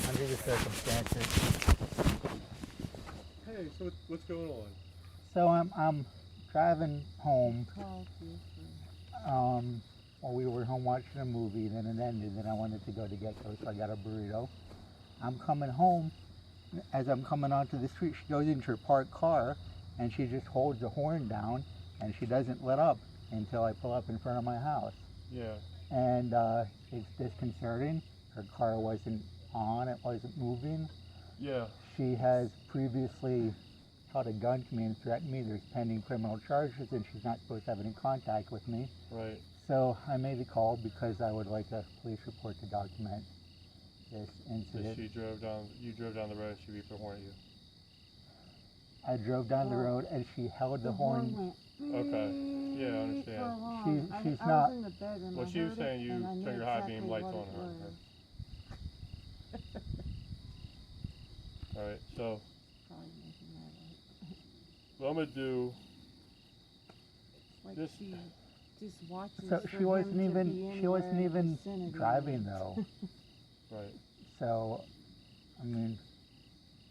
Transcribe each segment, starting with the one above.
under the circumstances. Hey, so what's going on? So I'm driving home. Well, we were home watching a movie, then it ended, then I wanted to go to Gecko, so I got a burrito. I'm coming home. As I'm coming onto the street, she goes into her parked car, and she just holds the horn down, and she doesn't let up until I pull up in front of my house. Yeah. And it's disconcerting. Her car wasn't on, it wasn't moving. Yeah. She has previously held a gun to me and threatened me. There's pending criminal charges, and she's not supposed to have any contact with me. Right. So I made the call because I would like a police report to document this incident. So you drove down the road and she beeped the horn at you? I drove down the road and she held the horn. Okay. Yeah, I understand. She's I not. was in the bed and Well, I she was heard saying it, you and I knew turn your high exactly beam lights what on it her. was. Alright, so Probably making that up. what I'm going to do, Like This- she just watches So for she wasn't him to even. be She anywhere wasn't in even the vicinity. driving though. right. So, I mean,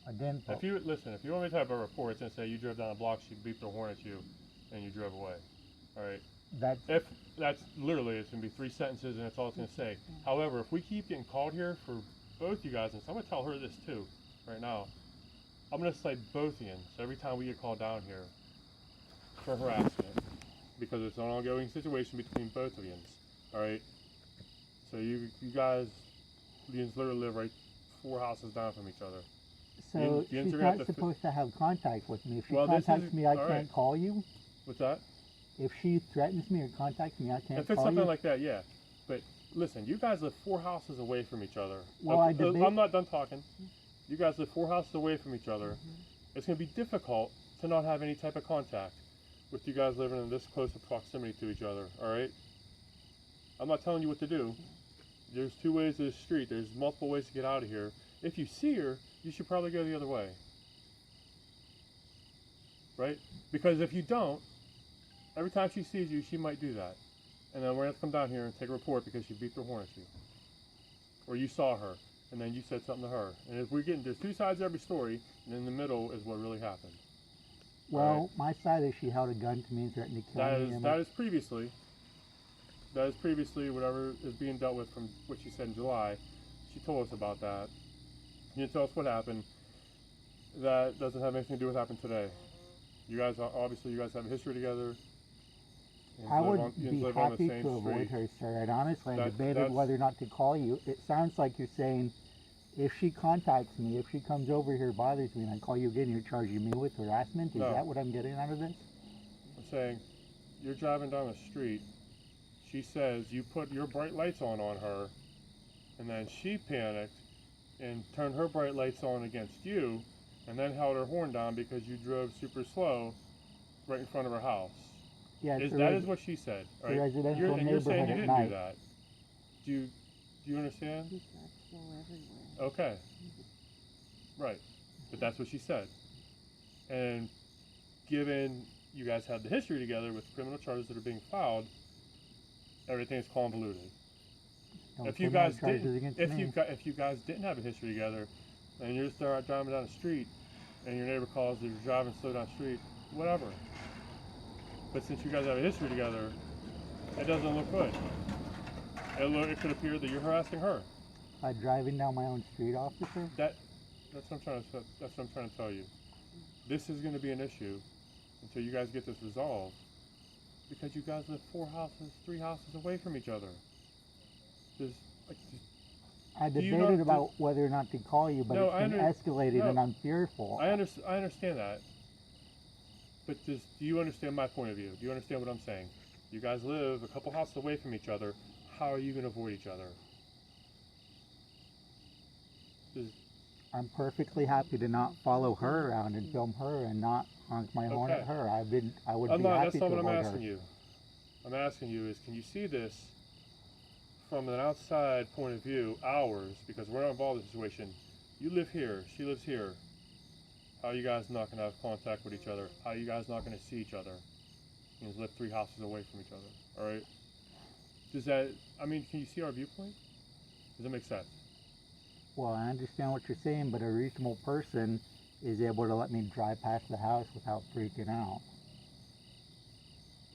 I didn't. If you want me to have a report, it's going to say you drove down a block, she beeped the horn at you, and you drove away. Alright? That's If that's literally, it's going to be 3 sentences and that's all it's going to say. However, if we keep getting called here for both you guys, and so I'm going to tell her this too, right now. I'm going to cite both of you. So every time we get called down here for harassment, because it's an ongoing situation between both of you. Alright? So you guys literally live right 4 houses down from each other. so. the She's internet- not supposed to have contact with me. If she Well, this contacts is- me, I all can't right. call you. What's that? If she threatens me or contacts me, I can't If it's call something you. like that, yeah. But listen, you guys live 4 houses away from each other. Well, I debate- I'm not done talking. You guys live 4 houses away from each other. It's going to be difficult to not have any type of contact with you guys living in this close of proximity to each other, alright? I'm not telling you what to do. There's 2 ways to the street. There's multiple ways to get out of here. If you see her, you should probably go the other way. Right? Because if you don't, every time she sees you, she might do that. And then we're going to have to come down here and take a report because she beeped her horn at you. Or you saw her, and then you said something to her. And if we're getting, there's 2 sides to every story, and in the middle is what really happened. Well, my side is she held a gun to me and threatened to kill me. and That is previously whatever is being dealt with from what she said in July. She told us about that. She didn't tell us what happened. That doesn't have anything to do with what happened today. You guys obviously you guys have a history together. I would be happy to avoid her, sir. And honestly, I debated whether or not to call you. It sounds like you're saying, if she contacts me, if she comes over here, bothers me, and I call you again, you're charging me with harassment? Is that what I'm getting out of this? I'm saying, you're driving down the street. She says you put your bright lights on her, and then she panicked and turned her bright lights on against you, and then held her horn down because you drove super slow right in front of her house. Yeah, That is what she said. It's a Right? residential And you're saying neighborhood you at didn't night. do that. Do you understand? He's got flow everywhere. Okay. Right. But that's what she said. And given you guys have the history together with criminal charges that are being filed, everything is convoluted. Don't If you put no guys charges didn't, against if me. you guys didn't have a history together, and you're just driving down the street, and your neighbor calls you, you're driving slow down the street, whatever. But since you guys have a history together, it doesn't look good. It could appear that you're harassing her. By driving down my own street, officer? That's what I'm trying to tell you. This is going to be an issue until you guys get this resolved, because you guys live 3 houses away from each other. I debated about whether or not to call you, but No, it's been escalated and I'm fearful. I understand that. But do you understand my point of view? Do you understand what I'm saying? You guys live a couple houses away from each other. How are you going to avoid each other? I'm perfectly happy to not follow her around and film her and not honk my horn at her. I would be happy That's to not what I'm avoid asking her. you. I'm asking you is, can you see this from an outside point of view, ours, because we're not involved in the situation. You live here, she lives here. How are you guys not going to have contact with each other? How are you guys not going to see each other? You live 3 houses away from each other, all right? Does that, I mean, can you see our viewpoint? Does that make sense? Well, I understand what you're saying, but a reasonable person is able to let me drive past the house without freaking out.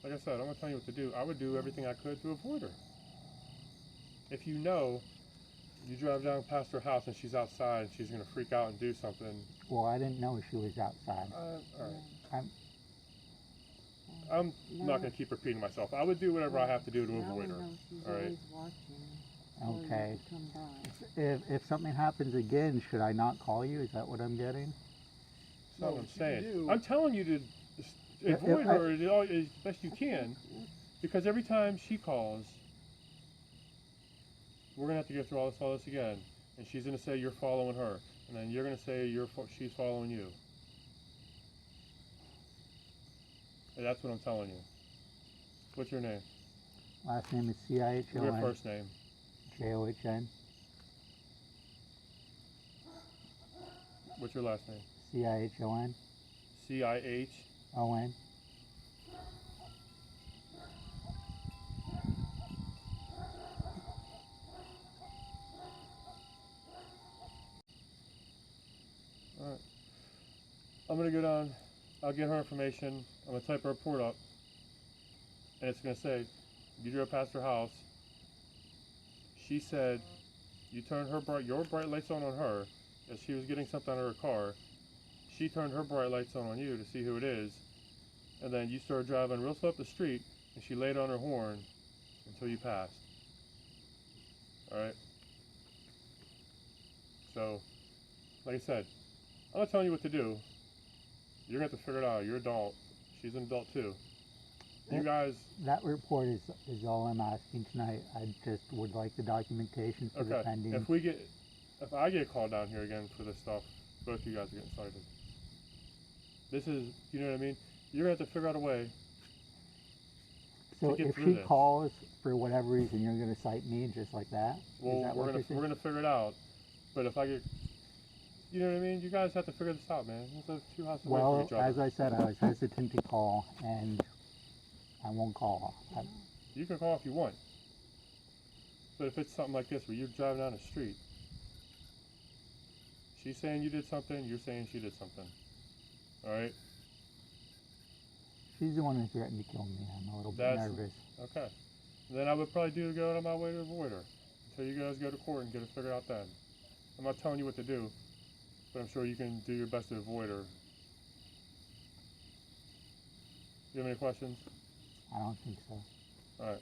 Like I said, I'm gonna tell you what to do. I would do everything I could to avoid her. If you know you drive down past her house and she's outside and she's gonna freak out and do something, Well, I didn't know she was outside. all right. I'm, I'm not gonna keep repeating myself. I would do whatever I have to do to avoid her. She's All right. always watching. Okay. To come by. if something happens again, should I not call you? Is that what I'm getting? That's not what I'm saying. you- I'm telling you to avoid her as best you can, because every time she calls, we're gonna have to go through all this again, and she's gonna say you're following her, and then you're gonna say she's following you. And that's what I'm telling you. What's your name? Last name is Your Cihon. first name. John. What's your last name? Cihon. C-I-H. O-N. Alright. I'm gonna go down, I'll get her information, I'm gonna type her report up, and it's gonna say, you drove past her house, she said, you turned your bright lights on her, as she was getting something out of her car, she turned her bright lights on you to see who it is, and then you started driving real slow up the street, and she laid on her horn until you passed. Alright? So, like I said, I'm not telling you what to do. You're gonna have to figure it out. You're an adult. She's an adult too. You guys. That report is all I'm asking tonight. I just would like the documentation for the Okay. pending. If I get called down here again for this stuff, both of you guys are getting cited. This is, you know what I mean? You're gonna have to figure out a way. So get if through she this. calls for whatever reason, you're going to cite me just like that? Well, Is that we're what you're saying? gonna figure it out. But if I get, you know what I mean? You guys have to figure this out, man. It's two houses away from Well, each other. as I said, I was hesitant to call, and I won't call. You can call if you want. But if it's something like this where you're driving down the street, she's saying you did something, you're saying she did something. Alright? She's the one who threatened to kill me. I'm a little bit nervous. Okay. Then I would probably go out of my way to avoid her. Until you guys go to court and get it figured out then. I'm not telling you what to do, but I'm sure you can do your best to avoid her. You have any questions? I don't think so. Alright.